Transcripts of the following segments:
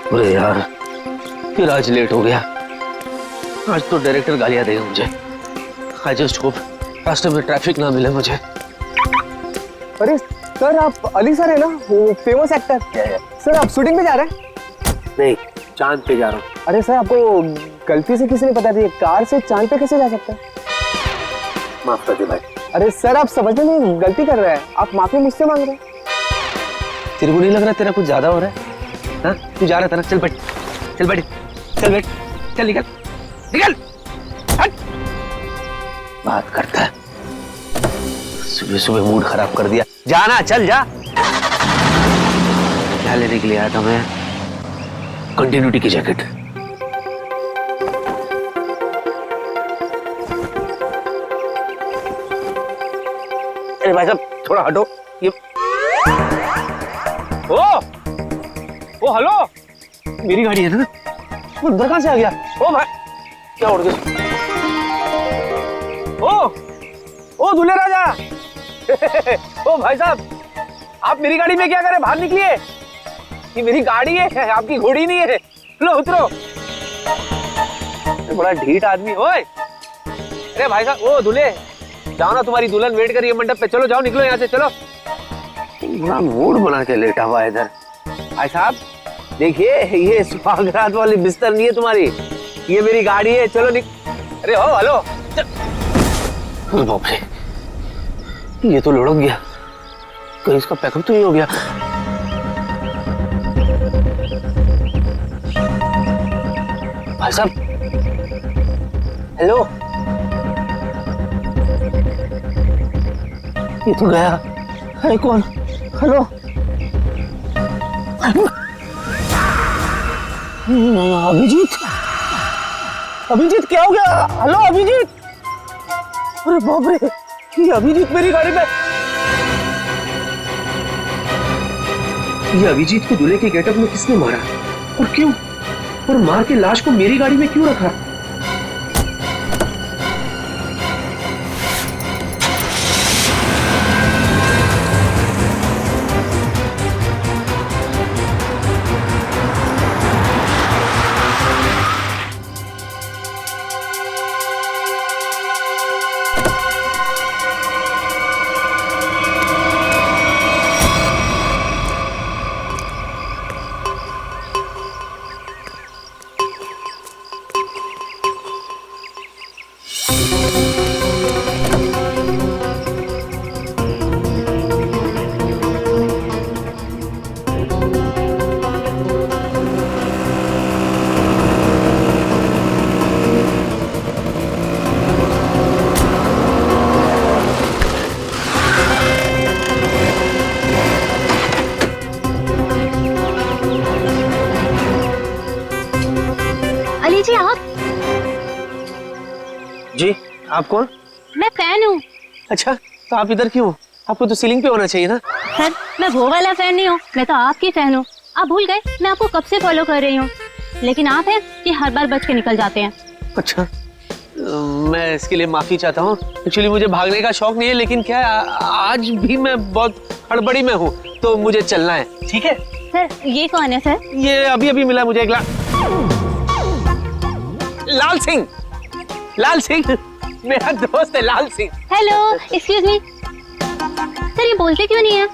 अरे यार, फिर आज लेट हो गया। आज तो डायरेक्टर गालियां देगा मुझे। आई जस्ट होप रास्ते में ट्रैफिक ना मिले मुझे। अरे सर, आप अली सर है ना, वो फेमस एक्टर। सर आप शूटिंग पे जा रहे हैं? नहीं, चांद पे जा रहा हूँ। अरे सर, आपको गलती से किसी ने बता दिया, कार से चांद पे कैसे जा सकते हैं? माफ कर दे भाई। अरे सर, आप समझने में गलती कर रहे हैं, आप माफी मुझसे मांग रहे हैं। तेरे को नहीं लग रहा तेरा कुछ ज्यादा हो रहा है? हाँ, तू जा रहा था ना, चल बैठ, चल बैठ, चल बैठ, चल निकल, निकल, हट। बात करता है, सुबह सुबह मूड खराब कर दिया। जाना, चल जा। क्या लेने के लिए आया था मैं? कंटिन्यूटी की जैकेट। अरे भाई साहब, थोड़ा हटो। ये ओ हेलो, मेरी गाड़ी है ना? वो अंदर कहां से आ गया? ओ भाई, क्या उड़ गया? ओ दूल्हे राजा। ओ भाई साहब, आप मेरी गाड़ी में क्या करें? बाहर निकलिए, ये मेरी गाड़ी है, आपकी घोड़ी नहीं है। लो उतरो। बड़ा ढीठ आदमी। ओए, अरे भाई साहब, ओ दूल्हे, जाओ ना, तुम्हारी दुल्हन वेट कर रही है मंडप पे। चलो जाओ, निकलो यहाँ से, चलो। बड़ा मूड बना के लेटा हुआ है इधर। भाई साहब देखिए, ये सुहागरात वाली बिस्तर नहीं है तुम्हारी, ये मेरी गाड़ी है। चलो अरे हो, हेलो। बाप रे, ये तो लुढ़क गया, कहीं इसका पैकअप तो नहीं हो गया। भाई साहब, हेलो, ये तो गया है। कौन? हेलो, अभिजीत, अभिजीत क्या हो गया? हेलो अभिजीत। अरे बाप रे, ये अभिजीत मेरी गाड़ी में। ये अभिजीत को दूल्हे के गेटअप में किसने मारा और क्यों? और मार के लाश को मेरी गाड़ी में क्यों रखा? जी आप? जी, आप कौन? मैं फैन हूँ। अच्छा, तो आप इधर क्यों? आपको तो सीलिंग पे होना चाहिए ना। सर, मैं वो वाला फैन नहीं हूँ, मैं तो आपकी फैन हूँ। आप भूल गए, मैं आपको कब से फॉलो कर रही हूँ, लेकिन आप हैं कि हर बार बच के निकल जाते हैं। अच्छा, मैं इसके लिए माफी चाहता हूँ। एक्चुअली मुझे भागने का शौक नहीं है, लेकिन क्या है, आज भी मैं बहुत हड़बड़ी में हूँ, तो मुझे चलना है। ठीक है सर, ये कौन है सर? ये अभी अभी मिला मुझे एक लाल सिंह। लाल सिंह मेरा दोस्त है, Lal Singh. Hello, excuse me. Sir, ये बोलते क्यों नहीं है?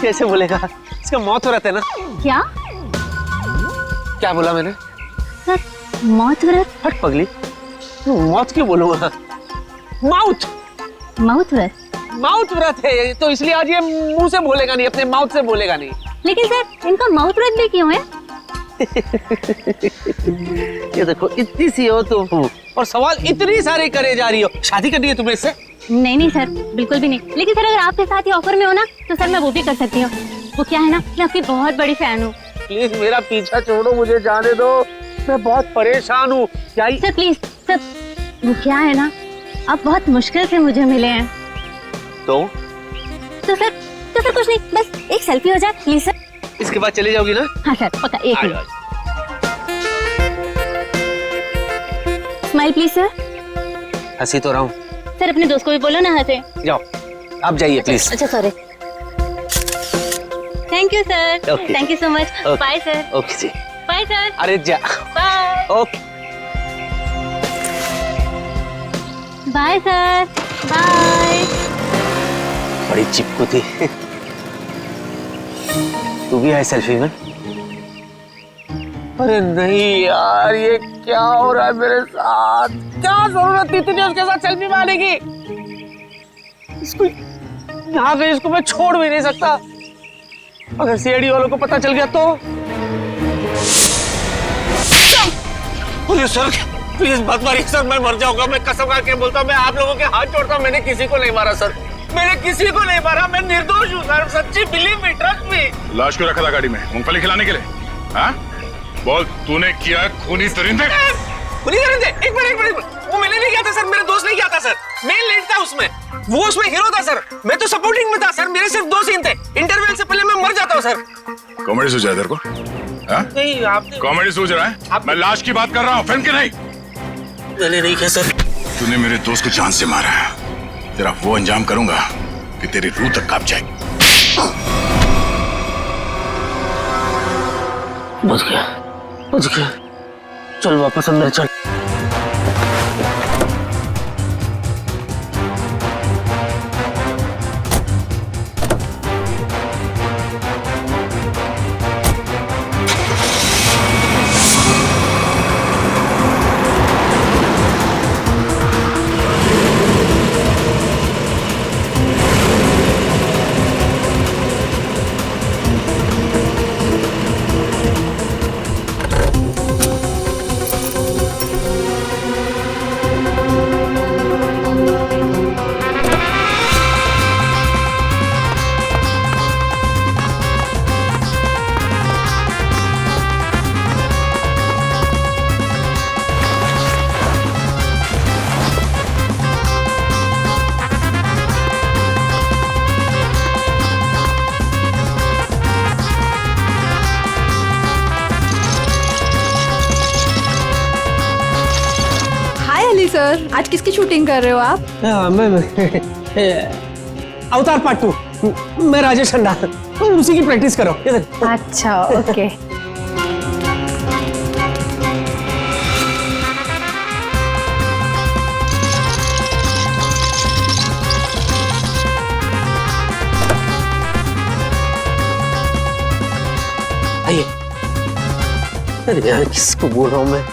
कैसे बोलेगा, इसका मौत हो रहा था ना। क्या क्या बोला मैंने? सर, मौत व्रत? हट पगली, मौत क्यों बोलूंगा? माउथ माउथ व्रत? माउथ व्रत है, तो इसलिए आज ये मुंह से बोलेगा नहीं, अपने माउथ से बोलेगा नहीं। लेकिन सर, इनका माउथ व्रत भी क्यों है? ये देखो, इतनी सी हो तुम और सवाल इतनी सारे करे जा रही हो। शादी करनी है तुम्हें इससे? नहीं नहीं सर, बिल्कुल भी नहीं। लेकिन सर, अगर आपके साथ ही ऑफर में हो ना, तो सर मैं वो भी कर सकती हूँ। वो क्या है ना, मैं आपकी बहुत बड़ी फैन हूँ। प्लीज मेरा पीछा छोड़ो, मुझे जाने दो, मैं बहुत परेशान हूँ। सर प्लीज सर, वो क्या है ना, आप बहुत मुश्किल से मुझे मिले हैं। तो सर कुछ नहीं, बस एक सेल्फी हो जाए प्लीज सर। इसके बाद चले जाओगी ना? हाँ सर, पक्का, एक मिनट। Smile please sir. हंसी तो रहा हूँ। सर, अपने दोस्त को भी बोलो ना हंसे। जाओ, आप जाइए प्लीज। अच्छा sorry thank you sir, Okay. Thank you so much. Okay. Bye sir. Okay जी। Bye sir. अरे जा। Bye. Okay. Bye sir. Bye. बड़ी चिपकू थी। तू भी है सेल्फी में? अरे नहीं यार, ये क्या हो रहा है मेरे साथ? क्या जरूरत थी तुझे उसके साथ सेल्फी मारने की? इसको यहाँ पे इसको मैं छोड़ भी नहीं सकता। अगर सीआईडी वालों को पता चल गया तो? अरे सर प्लीज मत मारिए सर, मैं मर जाऊंगा। मैं कसम खा के बोलता हूँ, मैं आप लोगों के हाथ जोड़ता हूँ, मैंने किसी को नहीं मारा सर, मैंने किसी को नहीं मारा, मैं निर्दोष हूँ सर, सच्ची बिलीव मी, ट्रस्ट मी। लाश क्यों रखा था गाड़ी में? मूंगफली खिलाने के लिए? हाँ? बोल, तूने किया खूनी दरिंदे? खूनी दरिंदे? एक मिनट, वो मैंने नहीं किया था सर, मेरा दोस्त नहीं किया था सर, मैं लीड था उसमें, वो उसमें हीरो था सर, मैं तो सपोर्टिंग में था सर, मेरे सिर्फ 2 सीन थे, इंटरवल से पहले मैं मर जाता हूँ सर। कॉमेडी सूझ रहा है तेरे को? हाँ? नहीं आपने कॉमेडी सूझ रहा है? मैं लाश की बात कर रहा हूँ, फिल्म की नहीं। मैंने नहीं किया सर। तूने मेरे दोस्त को जान से मारा है, तेरा वो अंजाम करूंगा कि तेरी रूह तक कांप जाएगी। बच गया, चल वापस अंदर चल। सर, आज किसकी शूटिंग कर रहे हो आप? अवतार पार्ट 2। मैं राजेश खन्ना, उसी की प्रैक्टिस करो। अच्छा, ओके। आइए। अरे यार किसको बोल रहा हूँ मैं?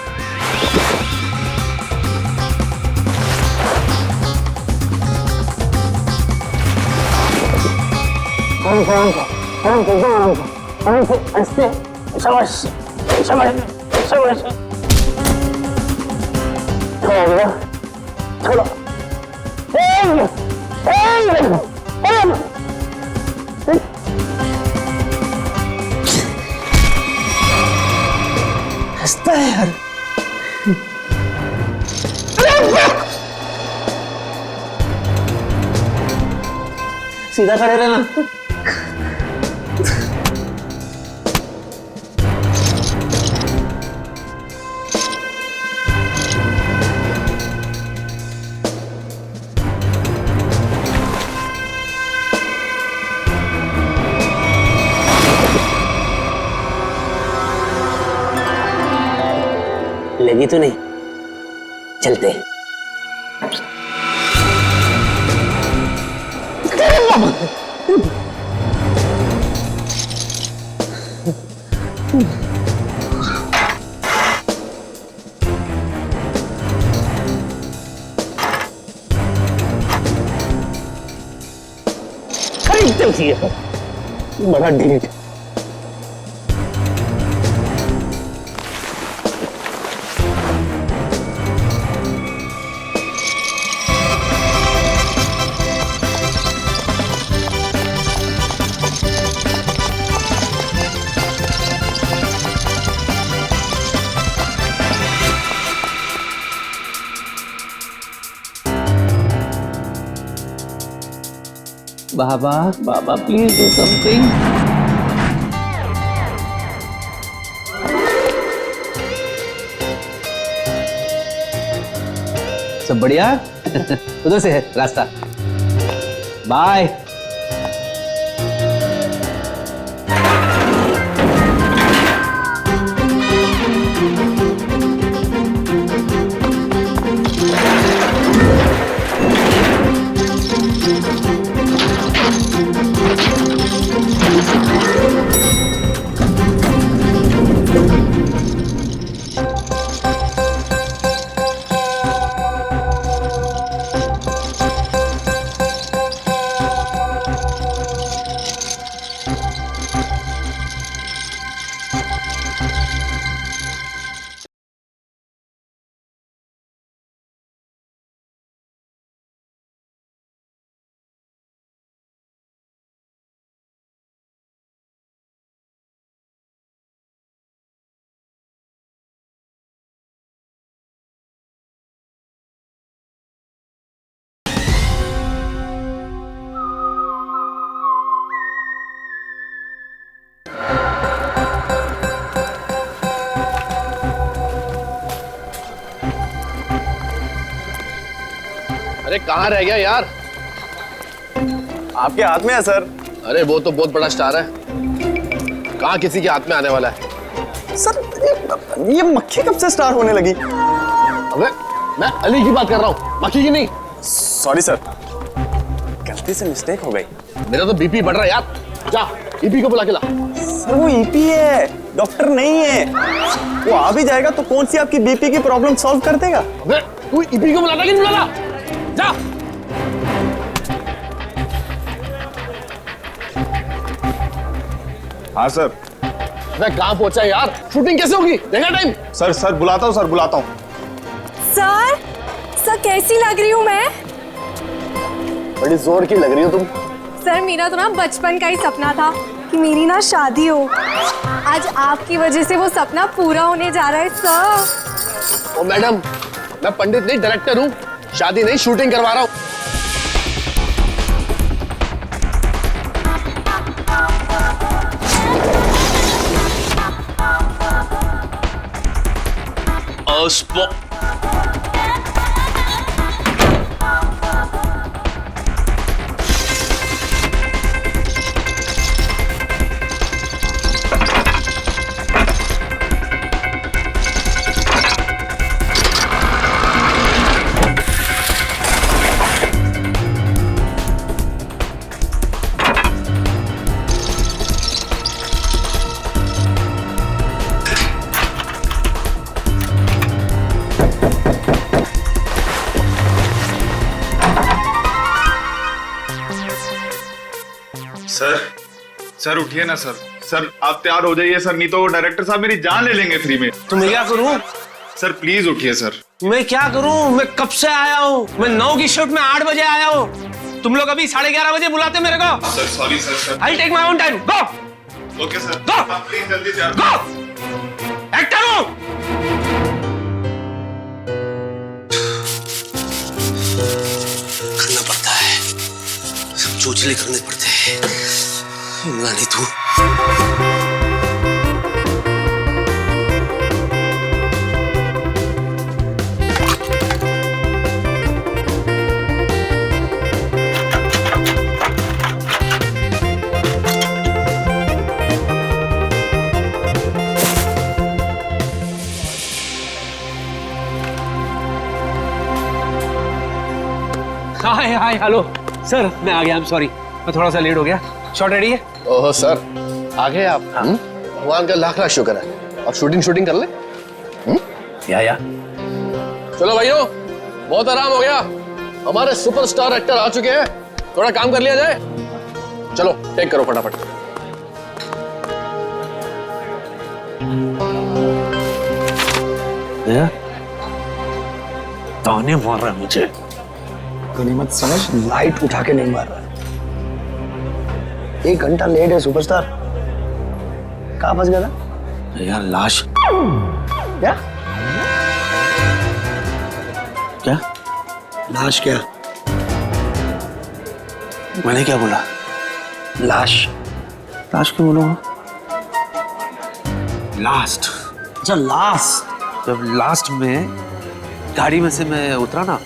हंसता है यार। सीधा खड़े रहना। लगी तो नहीं? चलते। खरीदते थी बड़ा ढीठ। बाबा प्लीज डू समथिंग। सब बढ़िया? उधर से है रास्ता। बाय। अरे कहाँ रह गया यार? आपके हाथ में है सर। अरे वो तो बहुत बड़ा स्टार है, कहाँ किसी के हाथ में आने वाला है? सर ये मक्खी कब से स्टार होने लगी? अबे मैं अली की बात कर रहा हूँ, मक्खी की नहीं। सॉरी सर, गलती से मिस्टेक हो गई। मेरा तो बीपी बढ़ रहा है यार, जा ईपी को बुला के ला। सर वो ईपी है, डॉक्टर नहीं है। वो आ भी जाएगा तो कौन सी आपकी बीपी की प्रॉब्लम सॉल्व कर देगा? अबे तू ईपी को बुलाता कि नहीं बुलाता? जा। हाँ सर। मैं कहाँ पहुंचा यार? शूटिंग कैसे होगी? देखा टाइम? सर बुलाता हूँ, सर बुलाता हूँ। सर कैसी लग रही हूँ मैं? बड़ी जोर की लग रही हो तुम। सर मेरा तो ना बचपन का ही सपना था कि मेरी ना शादी हो। आज आपकी वजह से वो सपना पूरा होने जा रहा है सर। ओ मैडम, मैं पंडित नहीं डायरेक्टर हूँ, शादी नहीं शूटिंग करवा रहा हूँ। सर उठिए ना सर। सर आप तैयार हो जाइए सर, नहीं तो डायरेक्टर साहब मेरी जान ले लेंगे फ्री में। तो मैं क्या करूं? सर प्लीज उठिए सर। मैं क्या करूं? मैं कब से आया हूं? मैं 9 की शिफ्ट में 8 बजे आया हूं। तुम लोग अभी 11:30 बजे बुलाते मेरे को। Sir sorry sir. I take my own time. Go. Okay sir. Go! आप प्लीज जल्दी तैयार गो। एक्टर हूं। करना पड़ता है, सब चोचले करने पड़ते हैं। नहीं तू हाय हेलो सर, मैं आ गया। आई एम सॉरी, मैं थोड़ा सा लेट हो गया। शॉट रेडी है? ओह सर, आ गए आप? भगवान का लाख लाख शुक्र है। अब शूटिंग कर ले। या चलो भाइयों, बहुत आराम हो गया, हमारे सुपरस्टार एक्टर आ चुके हैं, थोड़ा काम कर लिया जाए। चलो टेक करो फटाफट। ताने मार रहा है मुझे। गनीमत समझ, लाइट उठा के नहीं मार रहा। 1 घंटा लेट है सुपरस्टार। कहाँ फंस गया था यार? लाश। क्या क्या? लाश? क्या मैंने क्या बोला? लाश? लाश क्यों बोलूंगा? लास्ट। अच्छा लास्ट। जब लास्ट में गाड़ी में से मैं उतरा ना,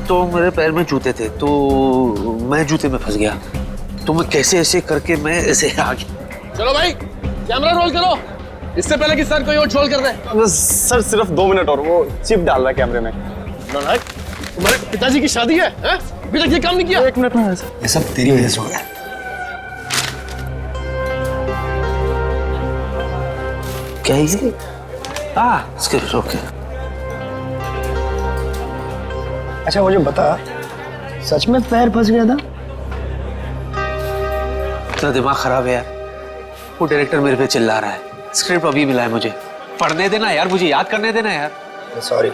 तो मेरे पैर में जूते थे, तो मैं जूते में फंस गया। तो मैं कैसे ऐसे करके मैं ऐसे आ गया। चलो भाई कैमरा रोल करो, इससे पहले कि सर कोई और ट्रोल कर दे। सर सिर्फ 2 मिनट और, वो चिप डाल रहा है कैमरे में। तुम्हारे पिताजी की शादी है? अभी तक ये काम नहीं किया। 1 मिनट में। ये सब तेरी वजह से हो गया। क्या ये? स्क्रिप्ट। ओके। अच्छा मुझे बता, सच में पैर फंस गया था? इतना दिमाग खराब है यार। वो डायरेक्टर मेरे पे चिल्ला रहा है। स्क्रिप्ट अभी मिला है मुझे, पढ़ने देना यार, मुझे याद करने देना यार। सॉरी।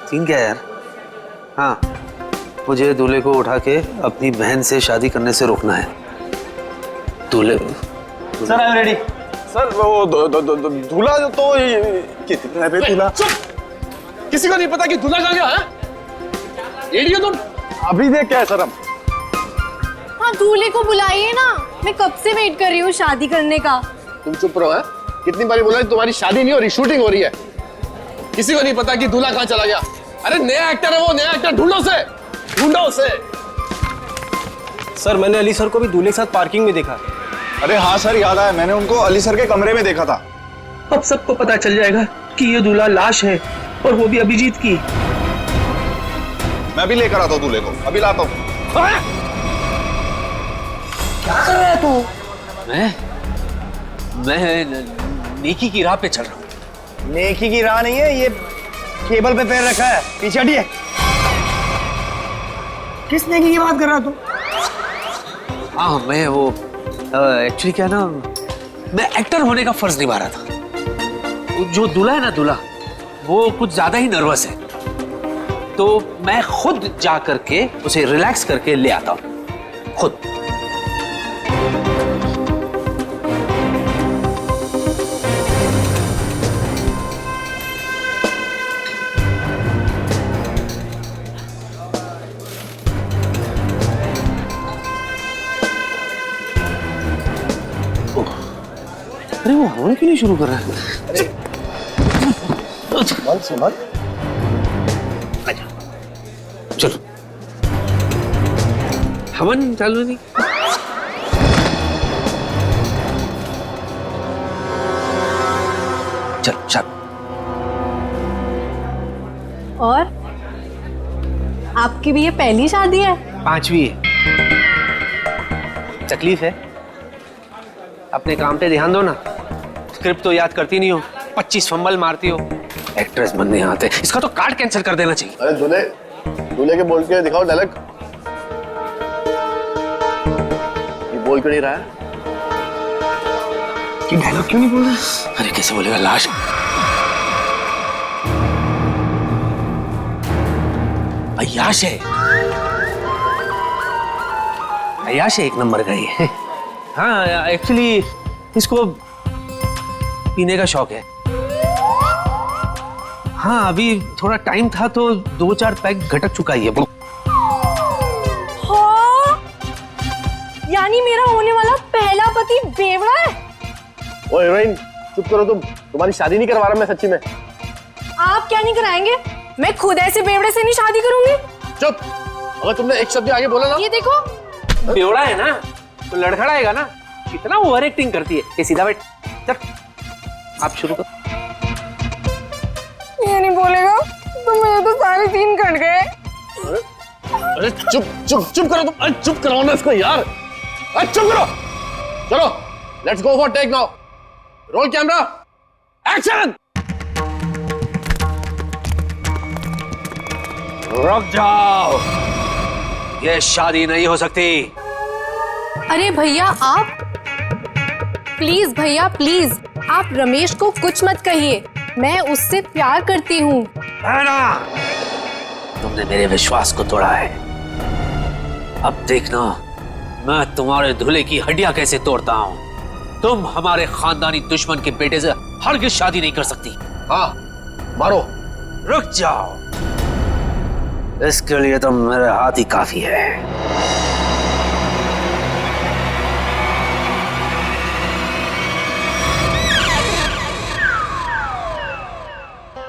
सीन क्या है यार? हाँ, मुझे दूल्हे को उठा के अपनी बहन से शादी करने से रोकना है। दूल्हे। Sir I am ready. Sir वो दूल्हा तो कितना है दूल्हा? किसी को नहीं पता कि दूल्हा कहाँ गया है? इडियट तुम। अभी देख क्या है सर हम। हाँ दूल्हे को बुलाइए ना, मैं कब से वेट कर रही हूँ शादी करने का। तुम चुप रहो। है कितनी बारी बोला तुम्हारी शादी नहीं हो रही, शूटिंग हो रही है। किसी को नहीं पता कि दूल्हा कहाँ चला गया। अरे नया एक्टर है वो, नया एक्टर ढूंढो उसे। सर मैंने अली सर को भी दूल्हे के साथ पार्किंग में देखा। अरे हाँ सर, याद आया, मैंने उनको अली सर के कमरे में देखा था। अब सबको पता चल जाएगा कि ये दूल्हा लाश है, और वो भी अभिजीत की। मैं भी लेकर आता हूँ दूल्हे को, अभी लाता हूँ। क्या कर रहा है तू? मैं नेकी की राह पे चल रहा हूँ। नेकी की राह नहीं है, ये केबल पे पैर रखा है, पीछे हटिए। किस नेकी की बात कर रहा तू? हाँ मैं वो एक्चुअली क्या ना, मैं एक्टर होने का फर्ज निभा रहा था। जो दूल्हा है ना, दूल्हा वो कुछ ज्यादा ही नर्वस है, तो मैं खुद जा करके उसे रिलैक्स करके ले आता हूँ खुद। अरे वो हवन क्यों नहीं शुरू कर रहा है? संभल। चलो, हवन चालू नहीं। चल चल। और आपकी भी ये पहली शादी है? 5वीं है। तकलीफ है, अपने काम पे ध्यान दो ना। स्क्रिप्ट तो याद करती नहीं हो, 25 फंबल मारती हो। एक्ट्रेस बनने आते, इसका तो कार्ड कैंसिल कर देना चाहिए। अरे दूल्हे के बोल के दिखाओ डायलॉग। ये बोल क्यों नहीं रहा है? कि डायलॉग क्यों नहीं बोल रहा? अरे कैसे बोलेगा, लाश। अय्याश है, अय्याश है, एक नंबर का ये। हाँ एक्चुअली इसको पीने का शौक है। हाँ अभी थोड़ा टाइम था तो 2-4 पैक घटक चुका ही है। हाँ, यानी मेरा होने वाला पहला पति बेवड़ा है। ओए हीरोइन, चुप करो तुम, तुम्हारी शादी नहीं करवा रहा मैं सच्ची में। आप क्या नहीं कराएंगे? मैं खुद ऐसे बेवड़े से नहीं शादी करूंगी। चुप, अगर तुमने एक शब्द आगे बोला ना। ये देखो, बेवड़ा है ना तो लड़खड़ाएगा ना। कितना ओवर एक्टिंग करती है। ये सीधा बैठ, चल आप शुरू करो। ये नहीं बोलेगा तो मेरे तो सारे सीन कट गए। अरे चुप करो तुम। अरे चुप कराओ ना इसको यार। अरे चुप करो। चलो let's go for take now. Roll camera, action. रुक जाओ, ये शादी नहीं हो सकती। अरे भैया आप प्लीज, भैया प्लीज, आप रमेश को कुछ मत कहिए, मैं उससे प्यार करती हूँ। ना, तुमने मेरे विश्वास को तोड़ा है। अब देखना मैं तुम्हारे दूल्हे की हड्डियां कैसे तोड़ता हूँ। तुम हमारे खानदानी दुश्मन के बेटे से हरगिज शादी नहीं कर सकती। हाँ मारो। रुक जाओ, इसके लिए तो मेरे हाथ ही काफी है।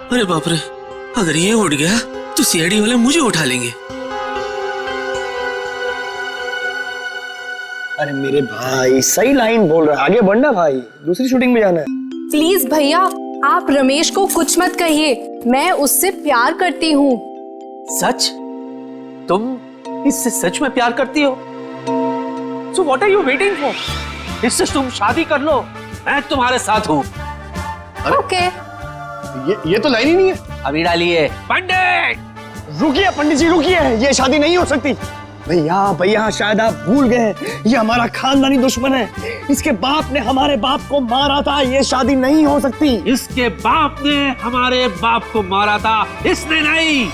अरे बाप रे, अगर ये उठ गया तो सीआईडी वाले मुझे उठा लेंगे। अरे मेरे भाई सही लाइन बोल रहा है, आगे बढ़ना भाई, दूसरी शूटिंग में जाना है। प्लीज भैया आप रमेश को कुछ मत कहिए, मैं उससे प्यार करती हूँ। सच? तुम इससे सच में प्यार करती हो? So what are you waiting for? इससे तुम शादी कर लो, मैं तुम्हारे साथ हूँ। ओके। ये तो लाइन ही नहीं है। अभी डालिए। पंडित रुकिए पंडित जी रुकिए, ये शादी नहीं हो सकती। भैया शायद आप भूल गए, ये हमारा खानदानी दुश्मन है। इसके बाप ने हमारे बाप को मारा था, ये शादी नहीं हो सकती। इसके बाप ने हमारे बाप को मारा था, इसने नहीं।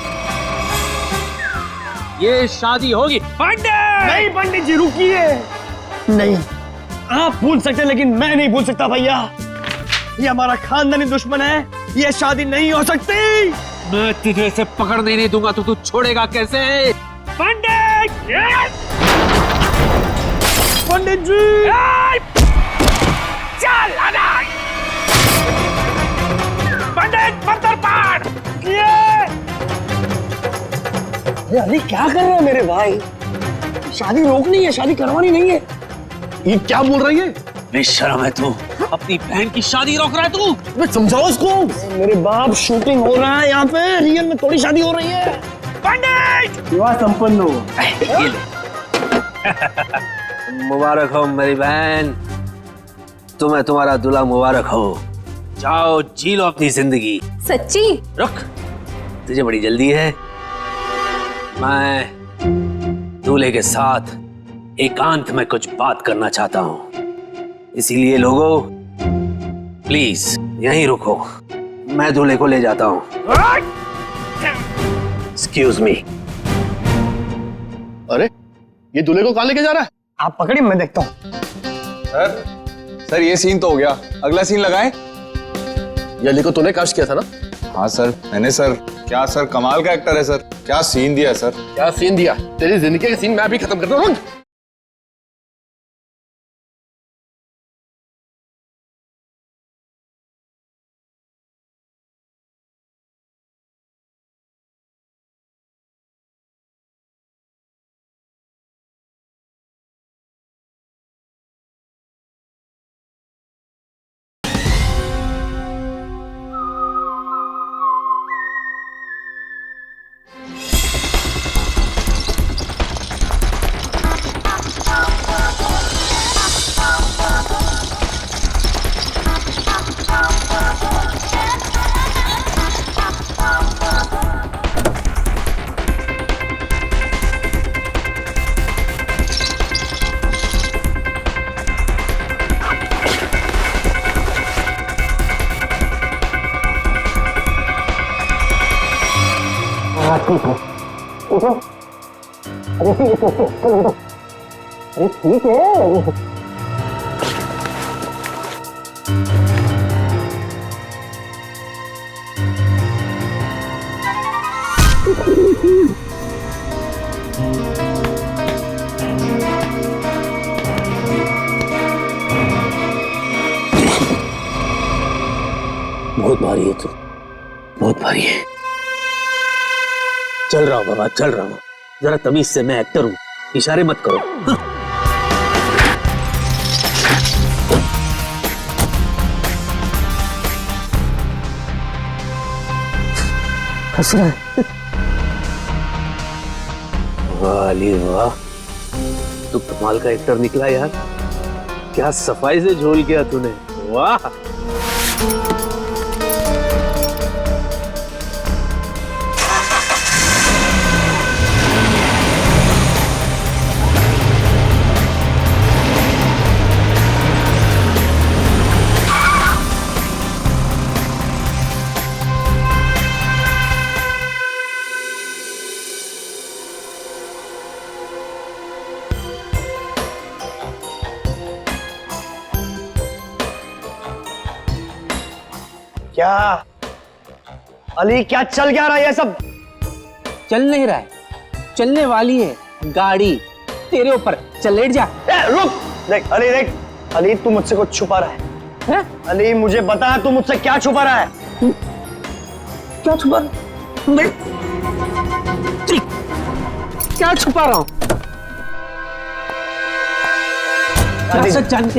ये शादी होगी। पंडित नहीं पंडित जी रुकिए। नहीं, आप भूल सकते लेकिन मैं नहीं भूल सकता भैया। ये हमारा खानदानी दुश्मन है, ये शादी नहीं हो सकती। मैं तुझे इसे पकड़ने नहीं दूंगा तो तू छोड़ेगा कैसे? पंडित! पंडित जी! चल पंडित मंत्र पाठ। अरे अली क्या कर रहे हो मेरे भाई? शादी रोकनी है, शादी करवानी नहीं है। ये क्या बोल रही है? बेशर्म है तू, अपनी बहन की शादी रोक रहा है तू। मैं समझाओ इसको। मेरे बाप, शूटिंग हो रहा है यहाँ पे, रियल में थोड़ी शादी हो रही है। पंडित विवाह संपन्न हो। ये ले। मुबारक हो मेरी बहन, तुम्हें तुम्हारा दूल्हा मुबारक हो। जाओ जी लो अपनी जिंदगी। सच्ची? रुक, तुझे बड़ी जल्दी है। मैं दूल्हे के साथ एकांत में कुछ बात करना चाहता हूं, इसीलिए लोगों प्लीज यहीं रुको, मैं दूल्हे को ले जाता हूं। Excuse me. अरे ये दूल्हे को कहां लेके जा रहा है? आप पकड़िए, मैं देखता हूँ। सर ये सीन तो हो गया, अगला सीन लगाएं। ये अली को तूने कास्ट किया था ना? हाँ सर मैंने सर। क्या सर, कमाल का एक्टर है सर, क्या सीन दिया सर। क्या सीन दिया? तेरी जिंदगी का सीन मैं भी खत्म करता हूँ। अरे ठीक है। बहुत भारी है तू, बहुत भारी है। चल रहा हूं बाबा, चल रहा हूं। जरा तमीज से, मैं एक्टर हूं, इशारे मत करो। हाँ। हंस रहा है। वाह अली वाह, तू कमाल का एक्टर निकला यार। क्या सफाई से झोल किया तूने, वाह। क्या अली, क्या चल क्या रहा है ये सब? चल नहीं रहा है, चलने वाली है गाड़ी तेरे ऊपर। चल लेट जा। रुक, देख अली, देख अली, तू मुझसे कुछ छुपा रहा है? अली मुझे बता, तू मुझसे क्या छुपा रहा है? क्या छुपा? मैं क्या छुपा रहा हूं?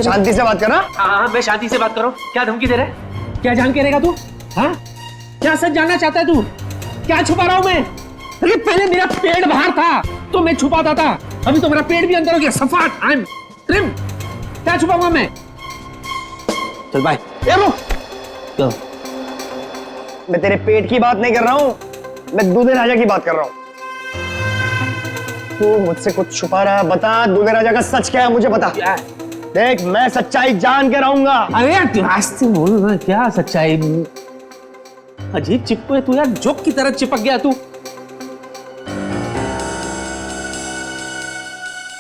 शांति से बात कर। हाँ, मैं शांति से बात कर रहा हूं। क्या धमकी दे रहा है? क्या जान के रहेगा तू? हाँ, क्या सच जानना चाहता है तू? क्या छुपा रहा हूं मैं? अरे पहले मेरा पेट बाहर था तो मैं छुपाता था, अभी तो मेरा पेट भी अंदर हो गया, सफाट, आई एम ट्रिम। क्या छुपाऊंगा मैं? चल बाय। रुक, मैं तेरे पेट की बात नहीं कर रहा हूं, मैं दूल्हे राजा की बात कर रहा हूं। तू मुझसे कुछ छुपा रहा है, बता दूल्हे राजा का सच क्या है, मुझे बता। क्या? देख मैं सच्चाई जान के रहूंगा। अरे यार आस्ते बोल ना, क्या सच्चाई? अजीब चिपको है तू यार, जोक की तरह चिपक गया तू।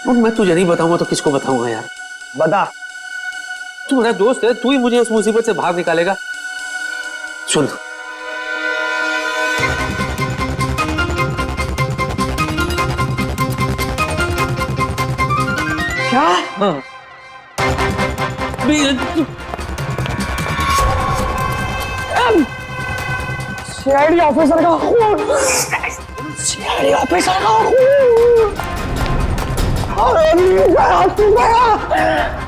और मैं तुझे नहीं बताऊंगा तो किसको बताऊंगा यार? बता। तू मेरा दोस्त है, तू ही मुझे इस मुसीबत से बाहर निकालेगा। सुन, क्या? हाँ, सीआईडी ऑफिसर का खून। सीआईडी ऑफिस आ गया।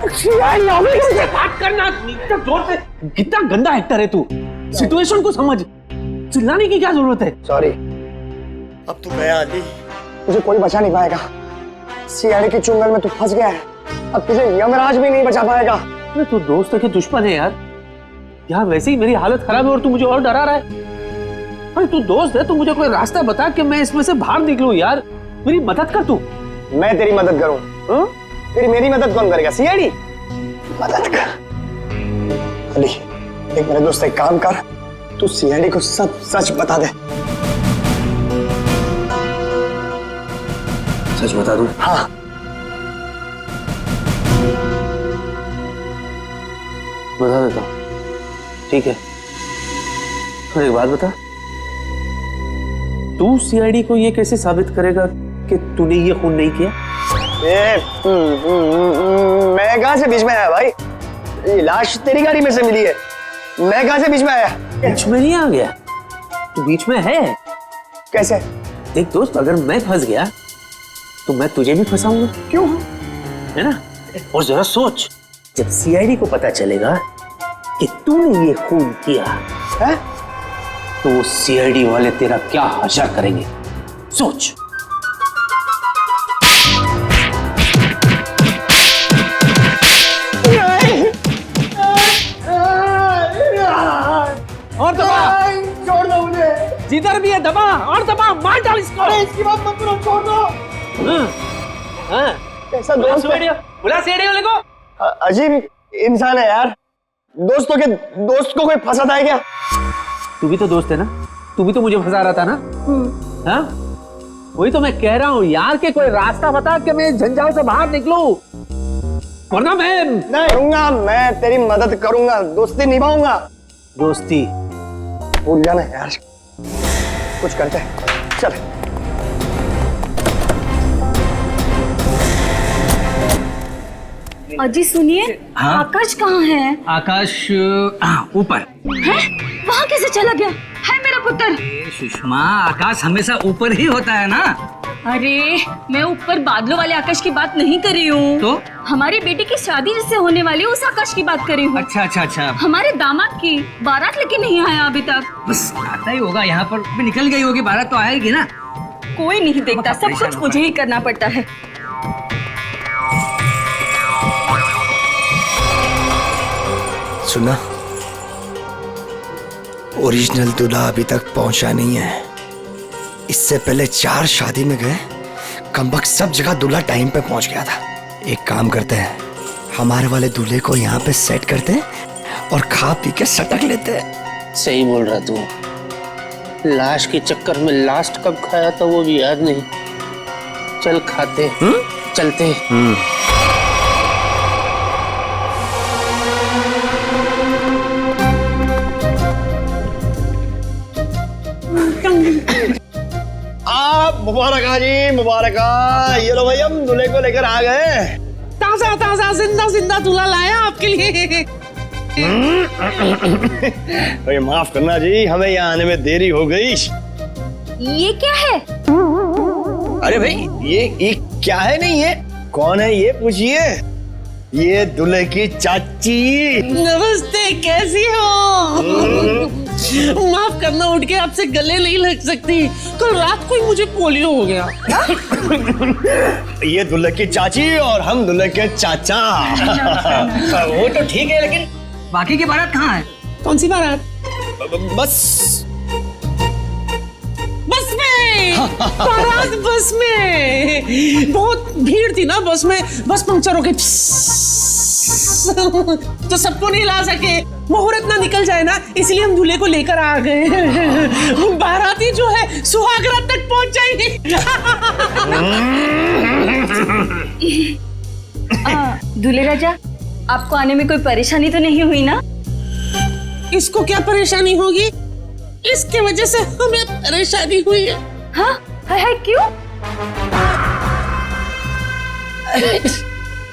सीआईडी ऑफिस से बात करना, इतना जोर से। कितना गंदा एक्टर है तू। सिचुएशन को समझ, चिल्लाने की क्या जरूरत है? सॉरी, अब तू गया अली, तुझे कोई बचा नहीं पाएगा। सीआईडी के चुंगल में तू फंस गया है, अब तुझे यमराज भी नहीं बचा पाएगा। अरे तू दोस्त के दुश्मन है यार। यार वैसे ही मेरी हालत खराब है और तू मुझे और डरा रहा है। अरे तू दोस्त है, तू मुझे कोई रास्ता बता कि मैं इसमें से बाहर निकलूं यार। मेरी मदद कर तू। मैं तेरी मदद करूं? तेरी मेरी मदद कौन करेगा? सीआईडी मदद कर। अली देख मेरे दोस्त, एक काम कर, तू सीआईडी को सब सच बता दे। सच बता दूं? हाँ। बता देता हूं, ठीक है। और एक बात बता, तू सीआईडी को ये कैसे साबित करेगा कि तूने ये खून नहीं किया? मैं कहां से बीच में आया भाई? ये लाश तेरी गाड़ी में से मिली है, मैं कहां से बीच में आया? बीच में नहीं आ गया, तू बीच में है। कैसे? देख दोस्त, अगर मैं फंस गया तो मैं तुझे भी फंसाऊंगा। क्यों? है ना? और जरा सोच, जब सीआईडी को पता चलेगा कि तूने ये खून किया है, तो सीआईडी वाले तेरा क्या हशर करेंगे, सोच। और दबा, छोड़ दो मुझे। जिधर भी है दबा, और दबा, मार डाल इसको। इसकी बात मत करो, छोड़ दो। कैसा दोस्त है? बुला सीआईडी वाले को। अजीब इंसान है यार, दोस्त को कोई फंसाता है क्या? तू भी तो दोस्त है ना, तू भी तो मुझे फंसा रहा था ना। हाँ, वही तो मैं कह रहा हूँ यार, कि कोई रास्ता बता कि मैं झंझाल से बाहर निकलूं, वरना मैं नहीं करूंगा। मैं तेरी मदद करूंगा, दोस्ती निभाऊंगा। दोस्ती भूल जाना यार, कुछ करते हैं, चल। अजी सुनिए, हाँ? आकाश कहाँ है? आकाश ऊपर है? वहाँ कैसे चला गया? है मेरा पुत्र। सुषमा, आकाश हमेशा ऊपर ही होता है ना। अरे मैं ऊपर बादलों वाले आकाश की बात नहीं कर रही हूँ, तो हमारी बेटी की शादी जिससे होने वाली उस आकाश की बात कर रही हूँ। अच्छा अच्छा अच्छा, हमारे दामाद की बारात लेके नहीं आया अभी तक। बस आता ही होगा, यहाँ पर भी निकल गई होगी, बारात तो आएगी ना। कोई नहीं देखता, सब कुछ मुझे ही करना पड़ता है। सुना, ओरिजिनल दूल्हा अभी तक पहुंचा नहीं है। इससे पहले 4 शादी में गए, कमबख्त सब जगह दूल्हा टाइम पे पहुंच गया था। एक काम करते हैं, हमारे वाले दूल्हे को यहाँ पे सेट करते हैं और खा पी के सटक लेते हैं। सही बोल रहा तू। लाश के चक्कर में लास्ट कब खाया था वो भी याद नहीं। चल खाते, चलते। मुबारक जी, मुबारक। ये लो भाई, हम दूल्हे को लेकर आ गए। ताजा ताजा जिंदा जिंदा दूल्हा लाया आपके लिए। भाई माफ करना जी, हमें यहाँ आने में देरी हो गई। ये क्या है? अरे भाई, ये क्या है? नहीं, ये कौन है ये पूछिए। ये दूल्हे की चाची। नमस्ते, कैसी हो? माफ करना, उठ के आपसे गले नहीं लग सकती। कल रात को ही मुझे पोलियो हो गया। ये दूल्हे की चाची और हम दूल्हे के चाचा। वो तो ठीक है, लेकिन बाकी की बारात कहाँ है? कौन सी बारात? बस में। बारात बस में। बहुत भीड़ थी ना बस में, बस पंक्चर हो गई तो सबको नहीं ला सके। मुहूर्त ना निकल जाए ना, इसलिए हम दूल्हे को लेकर आ गए। बाराती जो है सुहाग रात तक पहुंच जाएंगे। दूल्हे राजा, आपको आने में कोई परेशानी तो नहीं हुई ना? इसको क्या परेशानी होगी? इसके वजह से हमें परेशानी हुई है। हाँ? है क्यों?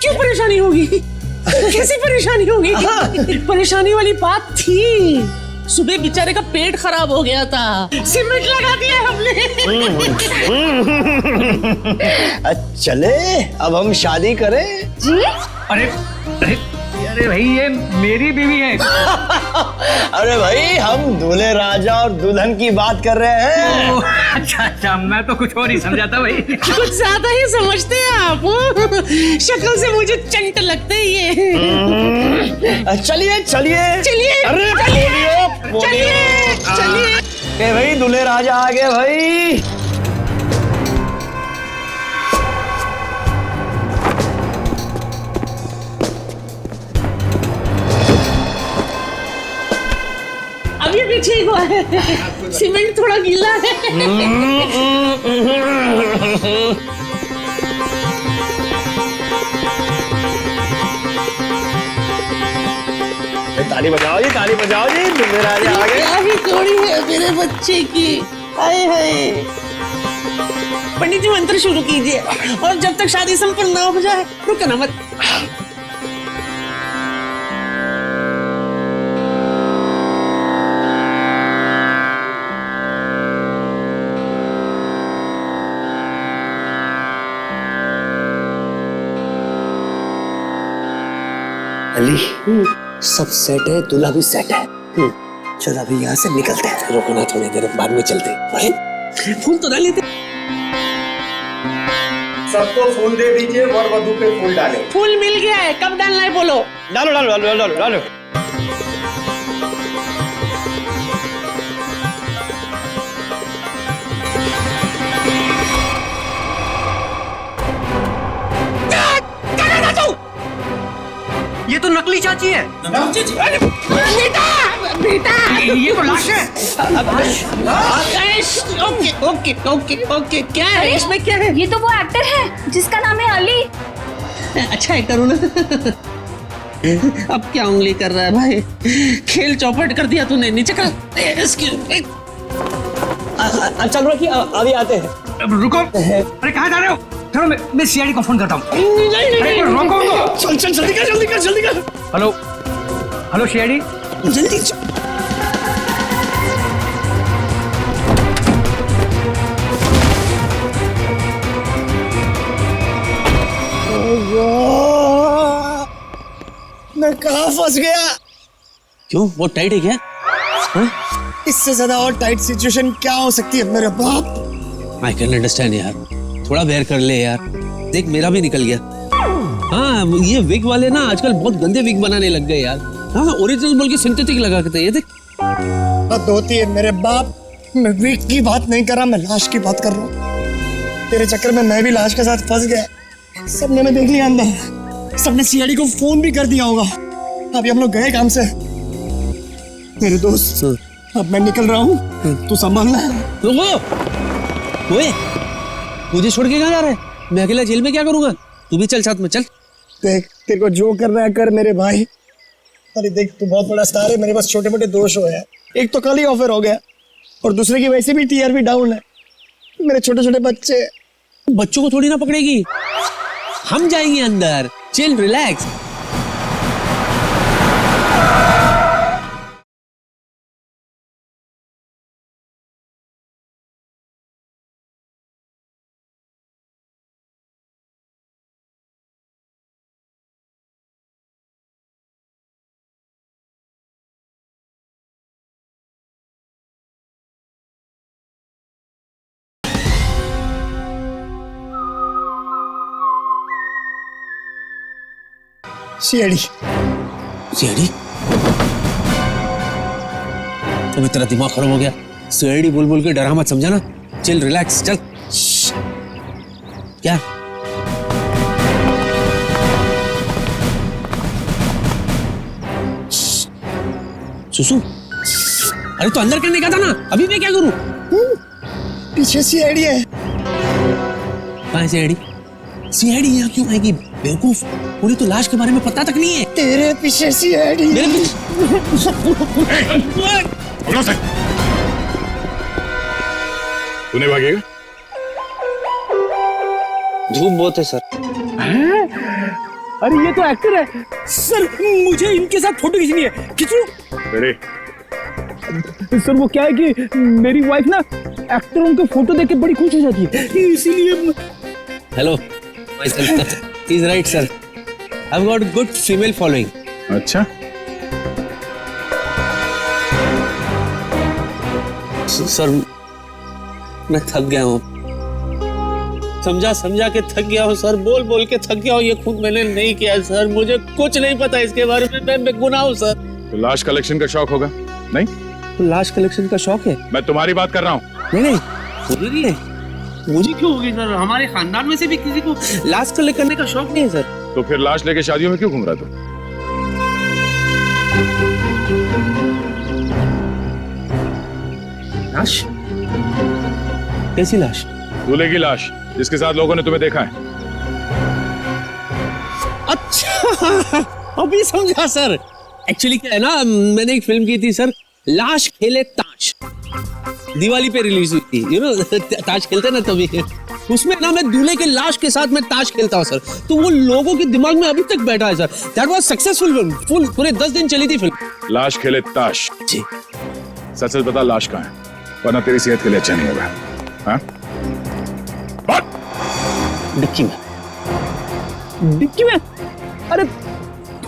क्यों परेशानी होगी? कैसी परेशानी होगी? परेशानी वाली बात थी। सुबह बेचारे का पेट खराब हो गया था, सीमेंट लगा दिया हमने। चले अब हम शादी करें। जी अरे अरे अरे भाई ये मेरी बीवी है। अरे भाई हम दूल्हे राजा और दुल्हन की बात कर रहे हैं। अच्छा अच्छा, मैं तो कुछ और ही समझा था भाई। कुछ ज्यादा ही समझते हैं आप। शक्ल से मुझे चंट लगते हैं ये। चलिए चलिए चलिए अरे चलिए चलिए। ए भाई दूल्हे राजा आ गए भाई। अभी भी ठीक हुआ है, सीमेंट थोड़ा गीला है। ताली बजाओ जी, ताली बजाओ जी, दूल्हे राजा आ गए। क्या ही जोड़ी है मेरे बच्चे की। हाय हाय। पंडित जी मंत्र शुरू कीजिए और जब तक शादी संपन्न ना हो जाए रुकना मत। अली सब सेट है, दूल्हा भी सेट है। चल अभी यहाँ से निकलते हैं। रुको ना थोड़ी देर, बाद में चलते। अरे फूल तो डाल लेते। सबको फूल दे दीजिए, वर वधू पे फूल डालें। फूल मिल गया है, कब डालना है बोलो। डालो डालो डालो डालो डालो। ये तो नकली चाची है। बेटा बेटा ये तो लाश है। Okay okay okay okay. क्या है इसमें, क्या है? ये तो वो एक्टर है जिसका नाम है अली। अच्छा एक्टर हूँ ना। अब क्या उंगली कर रहा है भाई, खेल चौपट कर दिया तूने। नीचे कर। चल रखिए, अभी आते हैं। रुको, अरे कहाँ जा रहे हो? चलो मैं सीआईडी को फोन करता हूँ। अरे रोको। चल चल जल्दी कर जल्दी कर जल्दी कर। Hello hello CID. जल्दी मैं कहाँ फंस गया? क्यों, वो टाइट है क्या? इससे ज्यादा और टाइट सिचुएशन क्या हो सकती है मेरे बाप? आई कैन अंडरस्टैंड यार, थोड़ा बेयर कर ले यार। देख मेरा भी निकल गया। हाँ ये विग वाले ना आजकल बहुत गंदे विग बनाने लग गए यार। हाँ ओरिजिनल बोल के सिंथेटिक लगा के। ये देख बात होती है मेरे बाप। मैं विग की बात नहीं कर रहा, मैं लाश की बात कर रहा हूँ। तेरे चक्कर में मैं भी लाश के साथ फंस गया। सबने मैं देख लिया अंदर, सबने सीआईडी को फोन भी कर दिया होगा। अभी हम लोग गए काम से। मेरे दोस्त अब मैं निकल रहा हूँ, तू संभालना। ओए मुझे छोड़ के कहाँ जा रहा है? मैं अकेला जेल में क्या करूंगा? तू भी चल साथ में, चल। देख तेरे को जो करना है कर मेरे भाई। अरे देख तू बहुत बड़ा स्टार है, मेरे पास छोटे मोटे दोष हो गए। एक तो कल ही ऑफर हो गया और दूसरे की वैसे भी टीआरपी डाउन है। मेरे छोटे छोटे बच्चे। बच्चों को थोड़ी ना पकड़ेगी, हम जाएंगे अंदर। Chill relax. CID CID? अभी तेरा दिमाग खराब हो गया। सीआईडी बोल बोल के डरा मत, समझा ना? चिल रिलैक्स, चल। क्या सुसु? अरे तो अंदर करने का था ना, अभी मैं क्या करूं? पीछे सीआईडी है। कहाँ है सीआईडी? सीआईडी यहाँ क्यों आएगी बेवकूफ? उन्हें तो लाश के बारे में पता तक नहीं है। तेरे पीछे सीआईडी। मेरे पीछे? तूने भागेगा? धूप बहुत है सर। अरे ये तो एक्टर है सर, मुझे इनके साथ फोटो खींचनी है। खींचो। रेडी? सर वो क्या है कि मेरी वाइफ ना एक्टरों के फोटो देख के बड़ी खुश हो जाती है, इसीलिए। Hello my son, is right sir, I have got good female following. अच्छा, सर मैं थक गया हूँ, समझा के थक गया हूँ सर, बोल के थक गया हूँ। ये खुद मैंने नहीं किया सर, मुझे कुछ नहीं पता इसके बारे में, मैं बेगुनाह हूँ सर। तो लाश कलेक्शन का शौक होगा नहीं? तो लाश कलेक्शन का शौक है? मैं तुम्हारी बात कर रहा हूँ। नहीं मुझे नहीं है, मुझे क्यों होगी सर? हमारे खानदान में से भी किसी को लाश कलेक्ट करने का शौक नहीं है सर। तो फिर लाश लेके शादियों में क्यों घूम रहा तू? लाश? कैसी लाश? दूल्हे की लाश, जिसके साथ लोगों ने तुम्हें देखा है। अच्छा अभी समझा सर। एक्चुअली क्या है ना, मैंने एक फिल्म की थी सर, लाश खेले ताश, दिवाली पे रिलीज हुई थी, यू नो ताश खेलते ना तभी, उसमें ना मैं दूल्हे के लाश के साथ मैं ताश खेलता हूँ सर, तो वो लोगों के दिमाग में अभी तक बैठा है sir. That was successful film, full पूरे 10 दिन चली थी फिल्म। लाश खेले ताश जी। सच सच बता, लाश कहाँ है, वरना तेरी सेहत के लिए अच्छा नहीं होगा। हाँ? डिक्की में। डिक्की में? अरे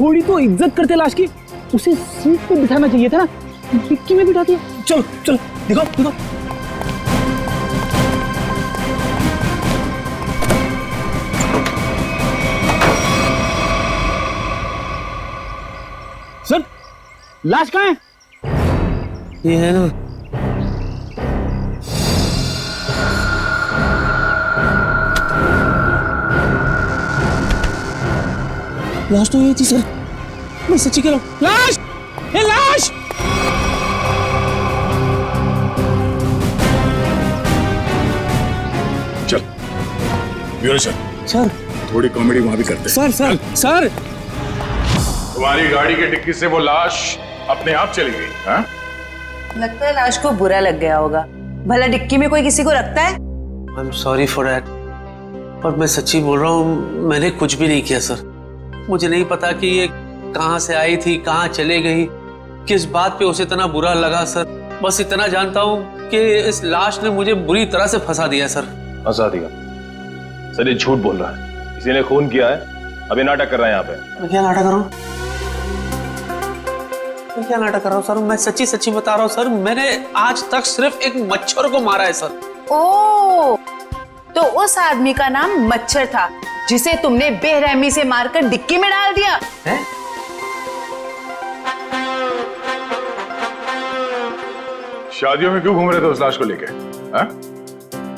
थोड़ी तो इज्जत करते लाश की, उसे सीट पे बिठाना चाहिए था ना, डिक्की में बिठा दिया। चलो चलो दिखाओ। सर लाश कहाँ है? ये है ना, लाश तो ये थी सर, मैं सच्ची कह रहा हूँ। लाश, ये लाश। चल ब्यूरो चल। सर थोड़ी कॉमेडी वहां भी करते हैं। सर तुम्हारी गाड़ी की डिक्की से वो लाश अपने आप चली गई। हाँ? लगता है लाश को बुरा लग गया होगा, भला डिक्की में कोई किसी को रखता है? I am sorry for that, पर मैं सच्ची बोल रहा हूँ, मैंने कुछ भी नहीं किया सर। मुझे नहीं पता कि ये कहाँ से आई थी, कहाँ चले गई, किस बात पे उसे इतना बुरा लगा सर। बस इतना जानता हूँ कि इस लाश ने मुझे बुरी तरह से फंसा दिया सर। फंसा दिया? सर ये झूठ बोल रहा है, किसी ने खून किया है, अभी नाटक कर रहा है यहाँ पे। मैं क्या नाटक कर रहा हूँ? मैं क्या नाटक कर रहा हूँ सर? मैं सच्ची बता रहा हूँ सर, मैंने आज तक सिर्फ एक मच्छर को मारा है सर। ओह, तो उस आदमी का नाम मच्छर था जिसे तुमने बेरहमी से मारकर डिक्की में डाल दिया है? शादियों में क्यों घूम रहे थे उस लाश को लेके? हाँ?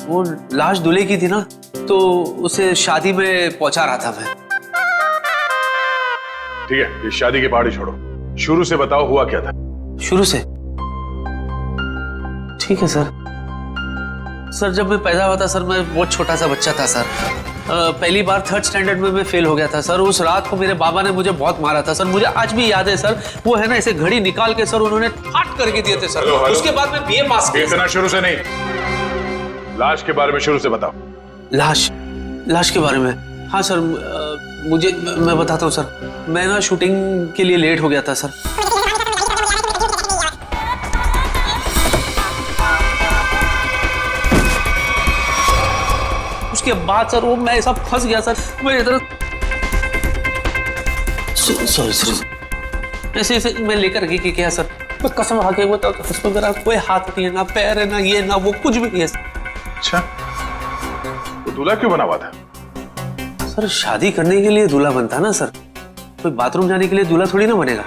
वो लाश दूल्हे की थी ना, तो उसे शादी में पहुंचा रहा था मैं। ठीक है, ये शादी की पहाड़ी छोड़ो, शुरू से बताओ हुआ क्या था? शुरू से? ठीक है सर। सर जब मैं पैदा हुआ था सर, मैं बहुत छोटा सा बच्चा था सर। पहली बार 3rd स्टैंडर्ड में मैं फेल हो गया था सर। उस रात को मेरे बाबा ने मुझे बहुत मारा था सर, मुझे आज भी याद है सर। वो है ना, ऐसे घड़ी निकाल के सर उन्होंने फाट करके दिए थे सर। हेलो। उसके बाद मैं बीए पास किया। इतना शुरू से नहीं, लाश के बारे में शुरू से बताओ। लाश के बारे में? हाँ सर, मैं बताता हूँ सर। मैं ना शूटिंग के लिए लेट हो गया था सर। उसके बाद सर वो मैं ऐसा फंस गया सर, मैं इधर सॉरी ऐसे मैं लेकर के क्या सर, मैं कसम खा के बताता हूँ, उसमें मेरा कोई हाथ नहीं है, ना पैर है, ना ये ना वो, कुछ भी नहीं है। अच्छा, तो दूल्हा क्यों बना हुआ था? सर शादी करने के लिए दूल्हा बनता ना सर, कोई बाथरूम जाने के लिए दूल्हा थोड़ी ना बनेगा।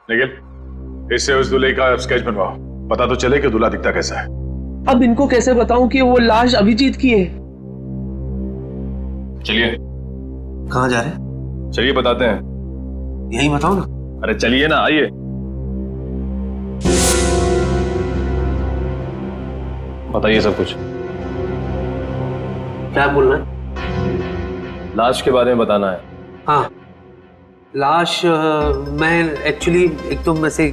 निखिल, इससे उस दूल्हे का स्केच बनवाओ, पता तो चले कि दूल्हा दिखता कैसा है। अब इनको कैसे बताऊं कि वो लाश अभिजीत की है? चलिए। कहाँ जा रहे हैं? चलिए बताते हैं। यही बताओ ना। अरे चलिए ना, आइए। बताइए सब कुछ। क्या बोलना है? लाश के बारे में बताना है। हाँ, लाश मैं एक्चुअली एकदम ऐसे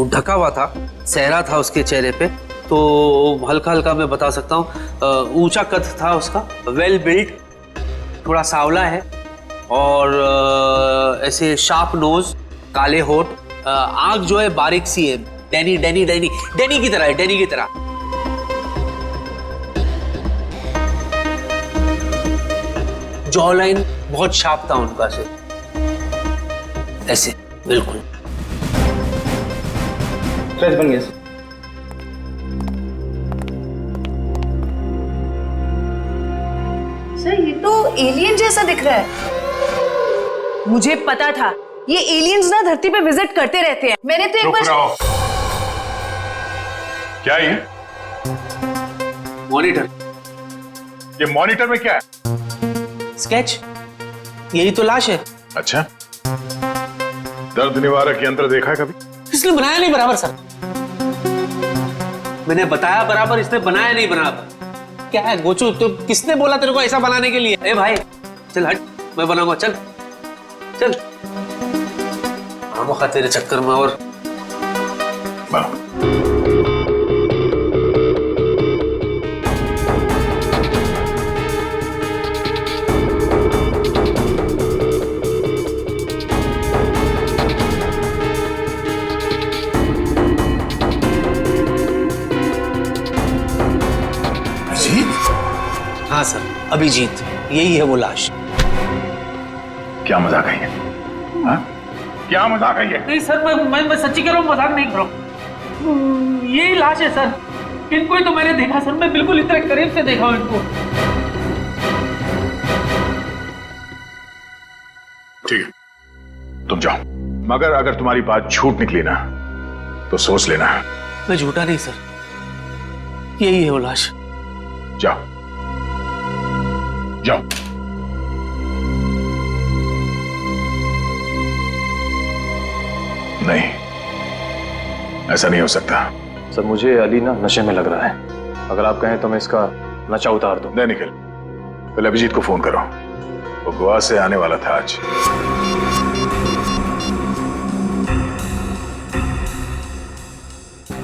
ढका हुआ था, सहरा था उसके चेहरे पे, तो हल्का हल्का मैं बता सकता हूँ। ऊंचा कद था उसका, वेल बिल्ट, थोड़ा सांवला है और ऐसे शार्प नोज, काले होठ, आंख जो है बारीक सी है, डैनी डैनी डैनी डैनी की तरह है, डैनी की तरह। जॉ लाइन बहुत शार्प था उनका से, ऐसे बिल्कुल। स्ट्रेच बन गया। सर ये तो एलियन जैसा दिख रहा है। मुझे पता था ये एलियंस ना धरती पे विजिट करते रहते हैं। मैंने तो एक रुक बार रहो। क्या ये मॉनिटर, ये मॉनिटर में क्या है? स्केच, यही तो लाश है। अच्छा, दर्द निवारक यंत्र देखा है कभी? इसने बनाया नहीं बराबर सर, मैंने बताया बराबर, इसने बनाया नहीं बराबर। क्या है गोचू, तो किसने बोला तेरे को ऐसा बनाने के लिए? ए भाई चल हट, मैं बनाऊंगा, चल चल। आमोखा तेरे चक्कर में और हाँ सर, अभिजीत, यही है वो लाश। क्या मजाक है ये? हाँ? क्या मजाक है ये? नहीं सर, मैं सच्ची कह रहा हूँ, मजाक नहीं कर रहा हूँ। यही लाश है सर, इनको ही तो मैंने देखा सर, मैं बिल्कुल इतने करीब से देखा हूँ इनको। ठीक है, तुम जाओ, मगर अगर तुम्हारी बात झूठ निकली ना तो सोच लेना। मैं झूठा नहीं सर, यही है वो लाश। जाओ जाओ। नहीं, ऐसा नहीं हो सकता। सर मुझे अली ना नशे में लग रहा है, अगर आप कहें तो मैं इसका नशा उतार दूं। नहीं निखिल, पहले अभिजीत को फोन करो, वो गोवा से आने वाला था आज।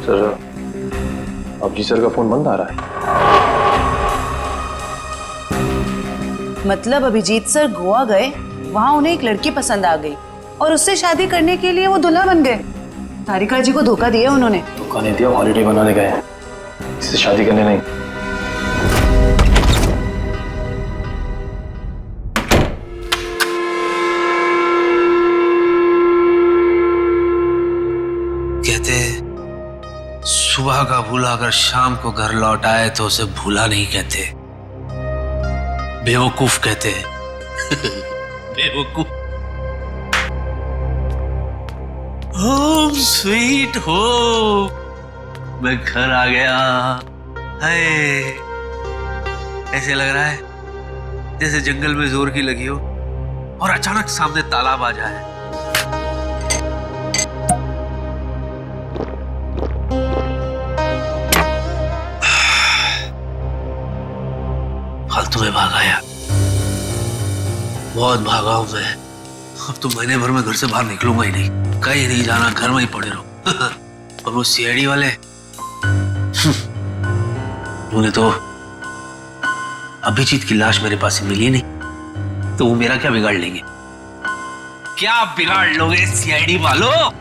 सर अभिजीत सर का फोन बंद आ रहा है। मतलब अभिजीत सर गोवा गए, वहां उन्हें एक लड़की पसंद आ गई और उससे शादी करने के लिए वो दूल्हा बन गए। तारिका जी को धोखा दिया उन्होंने। धोखा नहीं दिया, हॉलिडे बनाने गए, इससे शादी करने नहीं। कहते सुबह का भूला अगर शाम को घर लौट आए तो उसे भूला नहीं कहते, बेवकूफ कहते हैं। बेवकूफ। होम स्वीट होम, मैं घर आ गया। हाय, ऐसे लग रहा है जैसे जंगल में जोर की लगी हो और अचानक सामने तालाब आ जाए। फालतू में भागा यार, बहुत भागा हूं मैं। अब तो महीने भर में घर से बाहर निकलूंगा ही नहीं, कहीं नहीं जाना, घर में ही पड़े रहो। और वो सीआईडी वाले उन्हें तो अभिजीत की लाश मेरे पास मिली नहीं, तो वो मेरा क्या बिगाड़ लेंगे? क्या बिगाड़ लोगे सीआईडी वालों?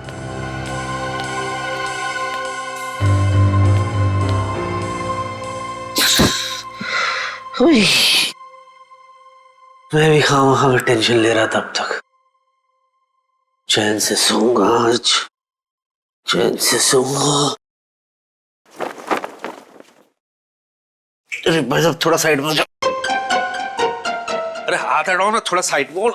मैं भी खामखा में टेंशन ले रहा था अब तक। चैन से सोऊंगा आज, चैन से सोऊंगा। अरे भाई साहब थोड़ा साइड में हो जाओ। अरे हाथ हटाओ ना, थोड़ा साइड में हो।